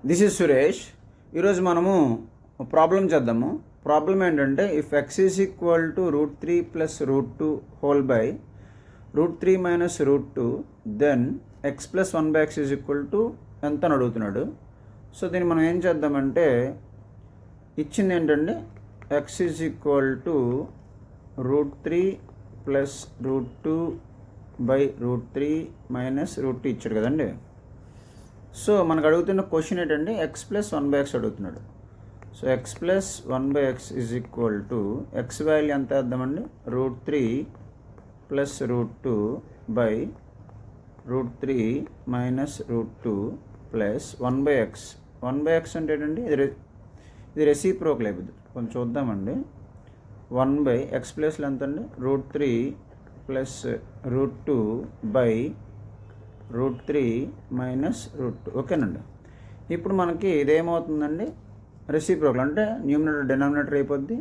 This is Suresh. ఈరోజు మనము problem చేద్దాము. ప్రాబ్లం ఏంటంటే if x is equal to √3 + √2 whole by √3 - √2 then x + 1/x is equal to ఎంత అని అడుగుతున్నాడు. సో దీన్ని మనం ఏం చేద్దామంటే ఇచ్చింది ఏంటంటే x is equal to √3 + √2 by √3 - √2 ఇచ్చాడు కదండి. సో మనకు అడుగుతున్న క్వశ్చన్ ఏంటంటే x + 1/x అడుగుతున్నాడు. So x + 1/x is equal to x value ఎంత వేద్దామండి, √3 + √2 బై √3 - √2 ప్లస్ 1/x. 1/x అంటే ఏంటండి, ఇది రెసిప్రోకల్ అయిపోద్ది. కొంచెం చూద్దామండి. 1/x ప్లేస్లో ఎంత అండి, √3 + √2 బై √3 - √2. ఓకేనండి. ఇప్పుడు మనకి ఇదేమవుతుందండి, రెసిప్రోకల్ అంటే న్యూమినేటర్ డినామినేటర్ అయిపోద్ది,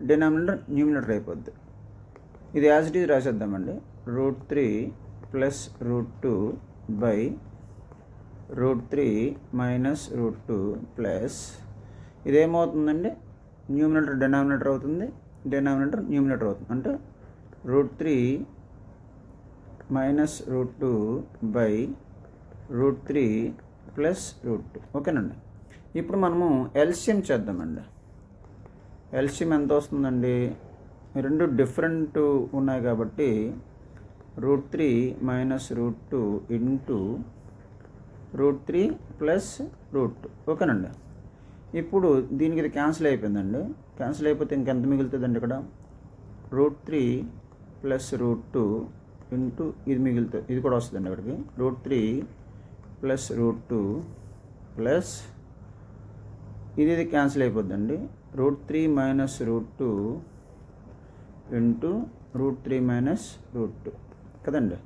డినామినేటర్ న్యూమినేటర్ అయిపోద్ది. ఇది యాజ్ ఇట్ ఈజ్ రాసేద్దామండి. √3 + √2 బై √3 - √2 ప్లస్ ఇదేమవుతుందండి, న్యూమినేటర్ డినామినేటర్ అవుతుంది, డినామినేటర్ న్యూమినేటర్ అవుతుంది. అంటే √3 - √2 బై √3 + √2. ఓకేనండి. ఇప్పుడు మనము ఎల్సిఎం చేద్దామండి. ఎల్సిఎం ఎంత వస్తుందండి, రెండు డిఫరెంట్ ఉన్నాయి కాబట్టి √3 - √2 ఇంటూ √3 + √2. ఓకేనండి. ఇప్పుడు దీనికి ఇది క్యాన్సిల్ అయిపోయిందండి. క్యాన్సిల్ అయిపోతే ఇంకెంత మిగులుతుందండి, ఇక్కడ √3 + √2 ఇంటూ ఇది మిగులుతుంది, ఇది కూడా వస్తుందండి అక్కడికి. √3 + √2 ప్లస్ ఇది క్యాన్సిల్ అయిపోద్దండి. √3 - √2 ఇంటూ √3 - √2 కదండి.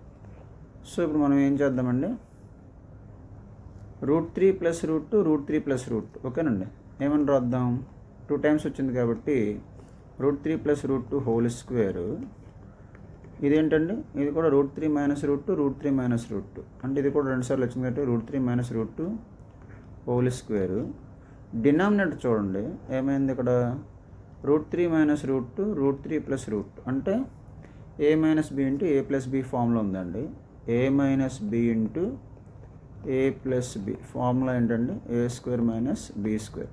సో ఇప్పుడు మనం ఏం చేద్దామండి, √3 + √2 √3 + √2. ఓకేనండి. ఏమని రాద్దాం, 2 టైమ్స్ వచ్చింది కాబట్టి √3 + √2 హోల్ స్క్వేర్. ఇదేంటండి, ఇది కూడా √3 - √2 √3 - √2 అంటే ఇది కూడా 2 సార్లు వచ్చింది కాబట్టి √3 - √2 హోల్ స్క్వేర్. డినామినేటర్ చూడండి ఏమైంది, ఇక్కడ √3 - √2 √3 + √2 అంటే a - b into a + b formula ఉందండి. a - b into a + b formula ఏంటండి, a² - b².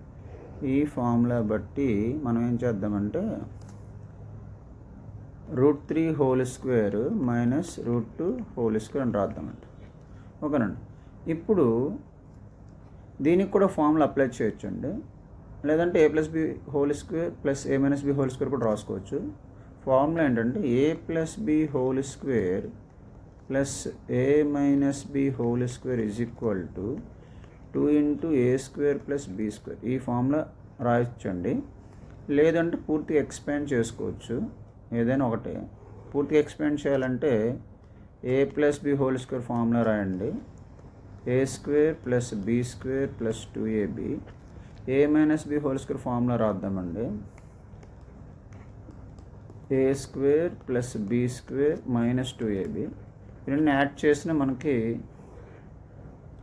ఈ ఫార్ములా బట్టి మనం ఏం చేద్దామంటే √3 హోల్ స్క్వేర్ -√2 హోల్ స్క్వేర్ అని రాద్దామండి. ఓకేనండి. ఇప్పుడు దీనికి కూడా ఫార్ములా అప్లై చేయొచ్చు అండి, లేదంటే a + b whole square plus a - b whole square కూడా రాసుకోవచ్చు. ఫార్ములా ఏంటంటే a + b whole square plus a - b whole square is equal to 2 × a² + b². ఈ ఫార్ములా రాయొచ్చండి, లేదంటే పూర్తిగా ఎక్స్పాండ్ చేసుకోవచ్చు. ఏదైనా ఒకటే. పూర్తిగా ఎక్స్పాండ్ చేయాలంటే a + b whole square formula రాయండి. a² + b² + 2ab. a - b whole square formula రాద్దామండి. a² + b² - 2ab. ఇవన్నీ యాడ్ చేసిన మనకి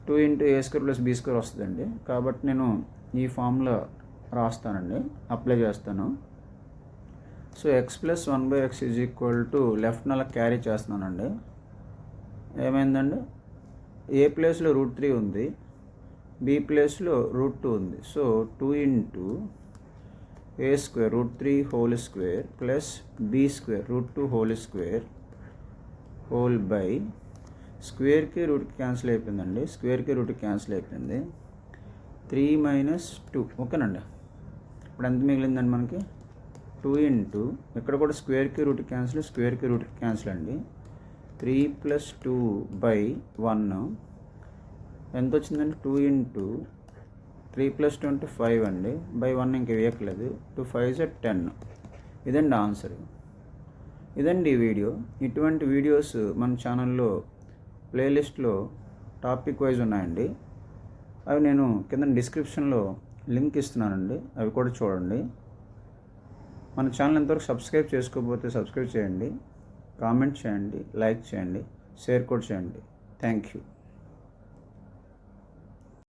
2 × a² + b² వస్తుందండి. కాబట్టి నేను ఈ ఫార్ములా రాస్తానండి, అప్లై చేస్తాను. So x + 1/x is equal to లెఫ్ట్ని అలా క్యారీ చేస్తున్నానండి. ఏమైందండి, ఏ ప్లేస్లో √3 ఉంది, బి ప్లేస్లో √2 ఉంది. So 2 × a² √3 whole square plus b² √2 whole square whole by స్క్వేర్కి రూట్కి క్యాన్సిల్ అయిపోయిందండి. స్క్వేర్కి రూట్కి క్యాన్సిల్ అయిపోయింది. 3 - 2. ఓకేనండి. ఇప్పుడు ఎంత మిగిలిందండి మనకి, 2 × ఇక్కడ కూడా స్క్వేర్కి రూట్కి క్యాన్సిల్, స్క్వేర్కి రూట్కి క్యాన్సిల్ అండి. 3 + 2 బై 1 ఎంత వచ్చిందండి, 2 × 3 + 2 అంటే 5 అండి, బై 1 ఇంక వేయట్లేదు. 2 × 5 = 10. ఇదండి ఆన్సర్. ఇదండి ఈ వీడియో. ఇటువంటి వీడియోస్ మన ఛానల్లో ప్లేలిస్ట్లో టాపిక్ వైజ్ ఉన్నాయండి. అవి నేను కింద డిస్క్రిప్షన్లో లింక్ ఇస్తున్నానండి, అవి కూడా చూడండి. మన ఛానల్ ఎంతవరకు సబ్స్క్రైబ్ చేసుకోకపోతే సబ్స్క్రైబ్ చేయండి, కామెంట్ చేయండి, లైక్ చేయండి, షేర్ కూడా చేయండి. Thank you.